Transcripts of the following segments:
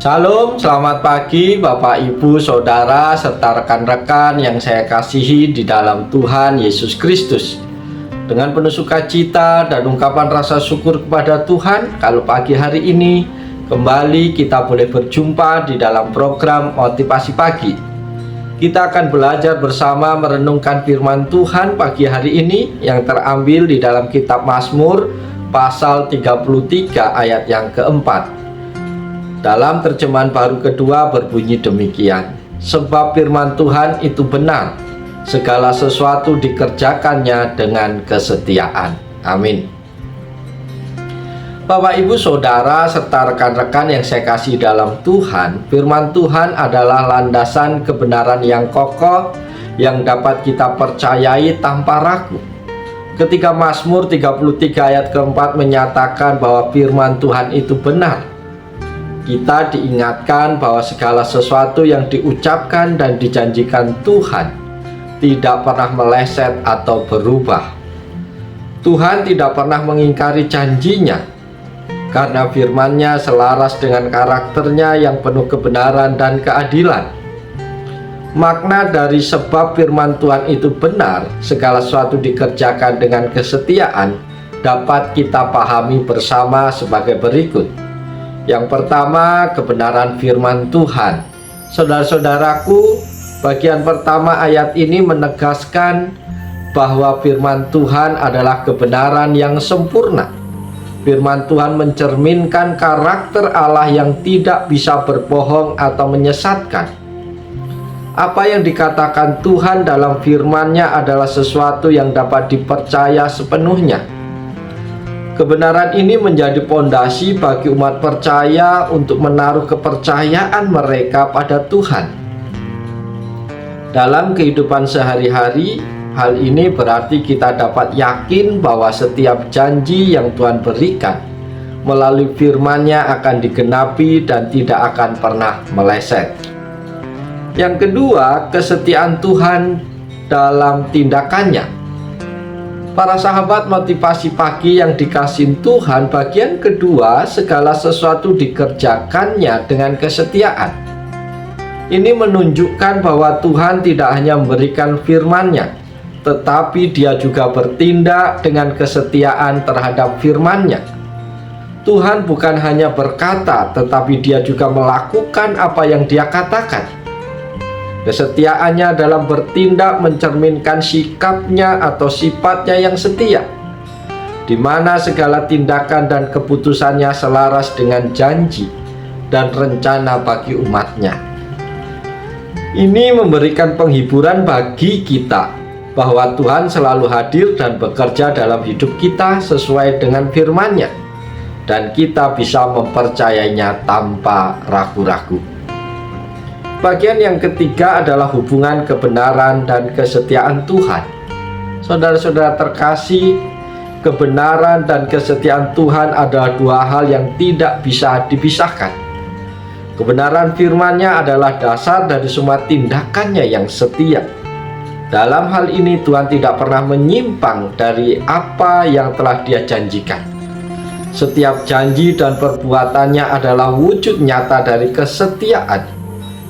Shalom, selamat pagi Bapak, Ibu, Saudara, serta rekan-rekan yang saya kasihi di dalam Tuhan Yesus Kristus. Dengan penuh sukacita dan ungkapan rasa syukur kepada Tuhan, kalau pagi hari ini kembali kita boleh berjumpa di dalam program Motivasi Pagi. Kita akan belajar bersama merenungkan firman Tuhan pagi hari ini yang terambil di dalam kitab Mazmur pasal 33 ayat yang keempat. Dalam terjemahan baru kedua berbunyi demikian, sebab firman Tuhan itu benar, segala sesuatu dikerjakannya dengan kesetiaan. Amin. Bapak, Ibu, Saudara, serta rekan-rekan yang saya kasih dalam Tuhan, firman Tuhan adalah landasan kebenaran yang kokoh yang dapat kita percayai tanpa ragu. Ketika Mazmur 33 ayat keempat menyatakan bahwa firman Tuhan itu benar, kita diingatkan bahwa segala sesuatu yang diucapkan dan dijanjikan Tuhan tidak pernah meleset atau berubah. Tuhan tidak pernah mengingkari janjinya, karena firman-Nya selaras dengan karakternya yang penuh kebenaran dan keadilan. Makna dari sebab firman Tuhan itu benar, segala sesuatu dikerjakan dengan kesetiaan, dapat kita pahami bersama sebagai berikut. Yang pertama, kebenaran firman Tuhan. Saudara-saudaraku, bagian pertama ayat ini menegaskan bahwa firman Tuhan adalah kebenaran yang sempurna. Firman Tuhan mencerminkan karakter Allah yang tidak bisa berbohong atau menyesatkan. Apa yang dikatakan Tuhan dalam firman-Nya adalah sesuatu yang dapat dipercaya sepenuhnya. Kebenaran ini menjadi pondasi bagi umat percaya untuk menaruh kepercayaan mereka pada Tuhan. Dalam kehidupan sehari-hari, hal ini berarti kita dapat yakin bahwa setiap janji yang Tuhan berikan melalui firman-Nya akan digenapi dan tidak akan pernah meleset. Yang kedua, kesetiaan Tuhan dalam tindakannya. Para sahabat motivasi pagi yang dikasihi Tuhan, bagian kedua, segala sesuatu dikerjakannya dengan kesetiaan. Ini menunjukkan bahwa Tuhan tidak hanya memberikan firman-Nya, tetapi Dia juga bertindak dengan kesetiaan terhadap firman-Nya. Tuhan bukan hanya berkata, tetapi Dia juga melakukan apa yang Dia katakan. Kesetiaannya dalam bertindak mencerminkan sikapnya atau sifatnya yang setia, di mana segala tindakan dan keputusannya selaras dengan janji dan rencana bagi umatnya. Ini memberikan penghiburan bagi kita bahwa Tuhan selalu hadir dan bekerja dalam hidup kita sesuai dengan firman-Nya, dan kita bisa mempercayainya tanpa ragu-ragu. Bagian yang ketiga adalah hubungan kebenaran dan kesetiaan Tuhan. Saudara-saudara terkasih, kebenaran dan kesetiaan Tuhan adalah dua hal yang tidak bisa dipisahkan. Kebenaran firman-Nya adalah dasar dari semua tindakannya yang setia. Dalam hal ini Tuhan tidak pernah menyimpang dari apa yang telah Dia janjikan. Setiap janji dan perbuatannya adalah wujud nyata dari kesetiaan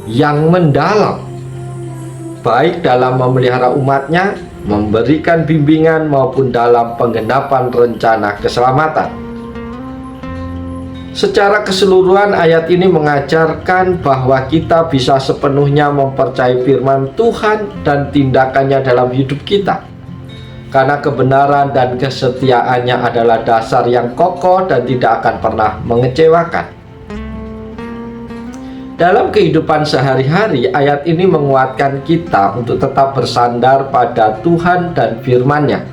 yang mendalam, baik dalam memelihara umatnya, memberikan bimbingan, maupun dalam penggenapan rencana keselamatan. Secara keseluruhan ayat ini mengajarkan bahwa kita bisa sepenuhnya mempercayai firman Tuhan dan tindakannya dalam hidup kita, karena kebenaran dan kesetiaannya adalah dasar yang kokoh dan tidak akan pernah mengecewakan. Dalam kehidupan sehari-hari, ayat ini menguatkan kita untuk tetap bersandar pada Tuhan dan firman-Nya.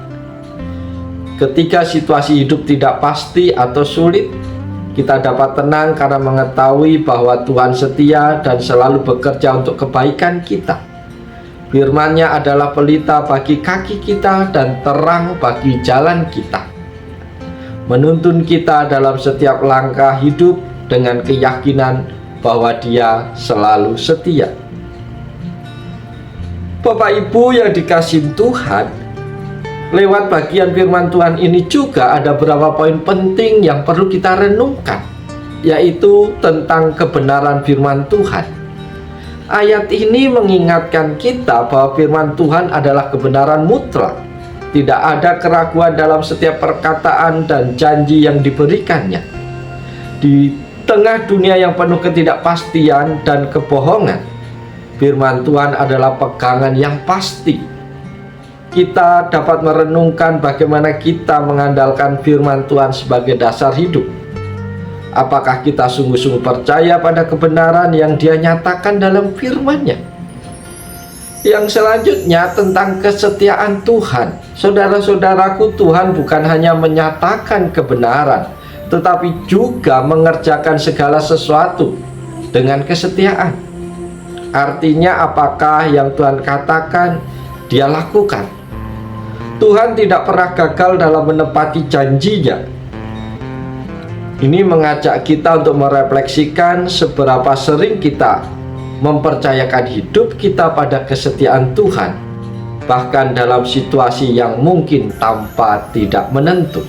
Ketika situasi hidup tidak pasti atau sulit, kita dapat tenang karena mengetahui bahwa Tuhan setia dan selalu bekerja untuk kebaikan kita. Firman-Nya adalah pelita bagi kaki kita dan terang bagi jalan kita, menuntun kita dalam setiap langkah hidup dengan keyakinan bahwa Dia selalu setia. Bapak, Ibu yang dikasihi Tuhan, lewat bagian firman Tuhan ini juga ada beberapa poin penting yang perlu kita renungkan. yaitu tentang kebenaran firman Tuhan. Ayat ini mengingatkan kita bahwa firman Tuhan adalah kebenaran mutlak. Tidak ada keraguan dalam setiap perkataan dan janji yang diberikannya. Di tengah dunia yang penuh ketidakpastian dan kebohongan, firman Tuhan adalah pegangan yang pasti. Kita dapat merenungkan bagaimana kita mengandalkan firman Tuhan sebagai dasar hidup. Apakah kita sungguh-sungguh percaya pada kebenaran yang Dia nyatakan dalam firman-Nya? Yang selanjutnya tentang kesetiaan Tuhan. Saudara-saudaraku, Tuhan bukan hanya menyatakan kebenaran, tetapi juga mengerjakan segala sesuatu dengan kesetiaan. Artinya apakah yang Tuhan katakan, Dia lakukan. Tuhan tidak pernah gagal dalam menepati janji-Nya. Ini mengajak kita untuk merefleksikan seberapa sering kita mempercayakan hidup kita pada kesetiaan Tuhan, bahkan dalam situasi yang mungkin tampak tidak menentu.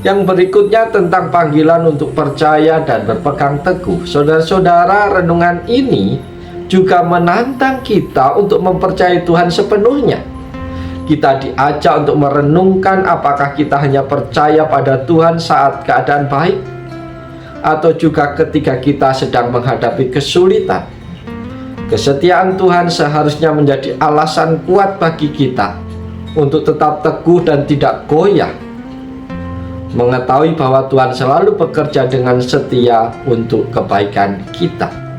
Yang berikutnya tentang panggilan untuk percaya dan berpegang teguh. Saudara-saudara, renungan ini juga menantang kita untuk mempercayai Tuhan sepenuhnya. Kita diajak untuk merenungkan apakah kita hanya percaya pada Tuhan saat keadaan baik, atau juga ketika kita sedang menghadapi kesulitan. Kesetiaan Tuhan seharusnya menjadi alasan kuat bagi kita untuk tetap teguh dan tidak goyah, mengetahui bahwa Tuhan selalu bekerja dengan setia untuk kebaikan kita.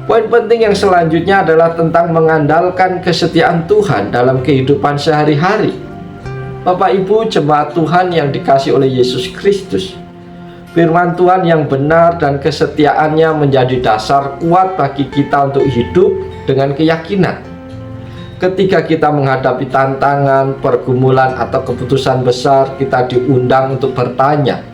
Poin penting yang selanjutnya adalah tentang mengandalkan kesetiaan Tuhan dalam kehidupan sehari-hari. Bapak Ibu jemaat Tuhan yang dikasihi oleh Yesus Kristus, firman Tuhan yang benar dan kesetiaannya menjadi dasar kuat bagi kita untuk hidup dengan keyakinan. Ketika kita menghadapi tantangan, pergumulan, atau keputusan besar, kita diundang untuk bertanya,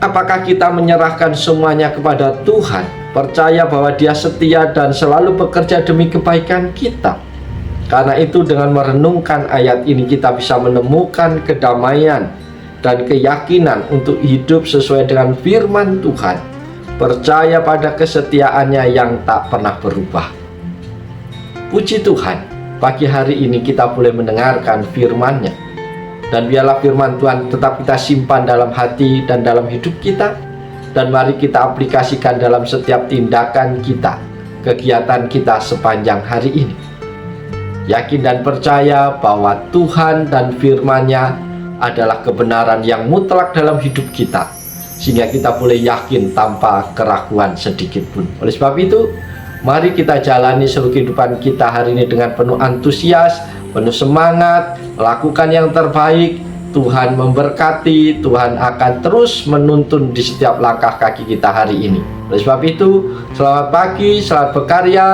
apakah kita menyerahkan semuanya kepada Tuhan, percaya bahwa Dia setia dan selalu bekerja demi kebaikan kita? Karena itu dengan merenungkan ayat ini kita bisa menemukan kedamaian dan keyakinan untuk hidup sesuai dengan firman Tuhan, percaya pada kesetiaannya yang tak pernah berubah. Puji Tuhan, pagi hari ini kita boleh mendengarkan firman-Nya, dan biarlah firman Tuhan tetap kita simpan dalam hati dan dalam hidup kita, dan mari kita aplikasikan dalam setiap tindakan kita, kegiatan kita sepanjang hari ini. Yakin dan percaya bahwa Tuhan dan firman-Nya adalah kebenaran yang mutlak dalam hidup kita, sehingga kita boleh yakin tanpa keraguan sedikit pun. Oleh sebab itu, mari kita jalani seluruh kehidupan kita hari ini dengan penuh antusias, penuh semangat, melakukan yang terbaik. Tuhan memberkati, Tuhan akan terus menuntun di setiap langkah kaki kita hari ini. Oleh sebab itu, selamat pagi, selamat berkarya,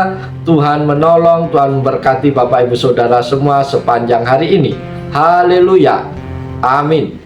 Tuhan menolong, Tuhan memberkati Bapak Ibu Saudara semua sepanjang hari ini. Haleluya, amin.